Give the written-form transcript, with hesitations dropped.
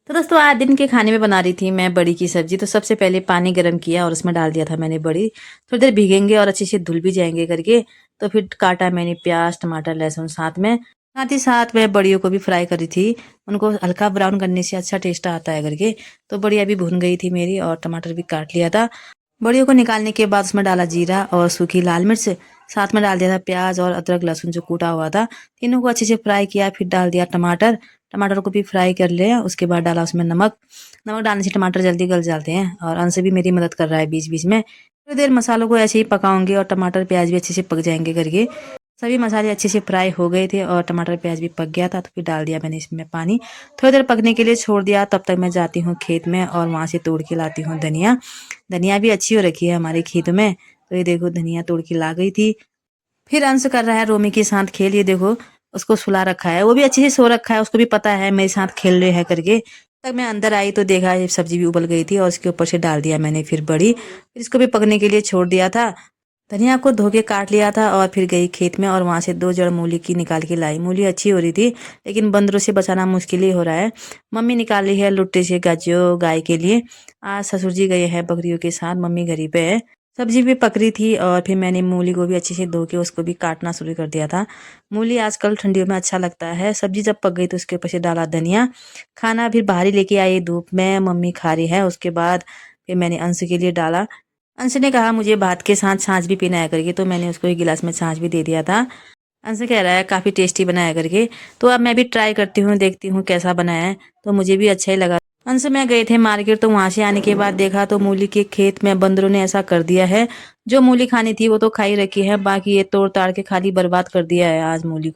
तो दोस्तों आज दिन के खाने में बना रही थी मैं बड़ी की सब्जी। तो सबसे पहले पानी गर्म किया और उसमें डाल दिया था मैंने बड़ी। थोड़ी देर भीगेंगे और अच्छे से धुल भी जाएंगे करके। तो फिर काटा मैंने प्याज टमाटर लहसुन साथ ही साथ मैं बड़ियों को भी फ्राई करी थी। उनको हल्का ब्राउन करने से अच्छा टेस्ट आता है करके। तो बड़ी अभी भुन गई थी मेरी और टमाटर भी काट लिया था। बड़ियों को निकालने के बाद उसमें डाला जीरा और सूखी लाल मिर्च। साथ में डाल दिया था प्याज और अदरक लहसुन जो कूटा हुआ था। तीनों को अच्छे से फ्राई किया, फिर डाल दिया टमाटर। टमाटर को भी फ्राई कर लिया, उसके बाद डाला उसमें नमक। नमक डालने से टमाटर जल्दी गल जाते हैं और अंश भी मेरी मदद कर रहा है बीच बीच में। थोड़ी देर मसालों को ऐसे ही पकाऊंगी और टमाटर प्याज भी अच्छे से पक जाएंगे करके। सभी मसाले अच्छे से फ्राई हो गए थे और टमाटर प्याज भी पक गया था। तो फिर डाल दिया मैंने इसमें पानी। थोड़ी देर पकने के लिए छोड़ दिया। तब तक मैं जाती हूँ खेत में और वहां से तोड़ के लाती हूँ धनिया। धनिया भी अच्छी हो रखी है हमारे खेत में। तो ये देखो धनिया तोड़ के ला गई थी। फिर अंश कर रहा है रोमी के साथ खेल। ये देखो उसको सुला रखा है, वो भी अच्छे से सो रखा है। उसको भी पता है मेरे साथ खेल रहे हैं करके। तब मैं अंदर आई तो देखा ये सब्जी भी उबल गई थी और उसके ऊपर से डाल दिया मैंने फिर बड़ी। फिर इसको भी पकने के लिए छोड़ दिया था। धनिया को धो के काट लिया था और फिर गई खेत में और वहां से 2 जड़ मूली की निकाल के लाई। मूली अच्छी हो रही थी लेकिन बंदरों से बचाना मुश्किल ही हो रहा है। मम्मी निकाली है लुट्टे से गाजो गाय के लिए। आज ससुर जी गए हैं बकरियों के साथ, मम्मी घर ही पे है। सब्जी भी पक रही थी और फिर मैंने मूली को भी अच्छे से धो के उसको भी काटना शुरू कर दिया था। मूली आजकल ठंडियों में अच्छा लगता है। सब्जी जब पक गई तो उसके ऊपर से डाला धनिया। खाना फिर बाहर ही लेके आई धूप में, मम्मी खा रही है। उसके बाद फिर मैंने अंश के लिए डाला। अंश ने कहा मुझे भात के साथ छाछ भी पीना है करके, तो मैंने उसको एक गिलास में छाछ भी दे दिया था। अंश कह रहा है काफी टेस्टी बनाया करके। तो अब मैं भी ट्राई करती हूँ, देखती हूँ कैसा बनाया है। तो मुझे भी अच्छा ही लगा। अंश में गए थे मार्केट, तो वहां से आने के बाद देखा तो मूली के खेत में बंदरों ने ऐसा कर दिया है। जो मूली खानी थी वो तो खाई रखी है, बाकी ये तोड़ ताड़ के खाली बर्बाद कर दिया है आज मूली को।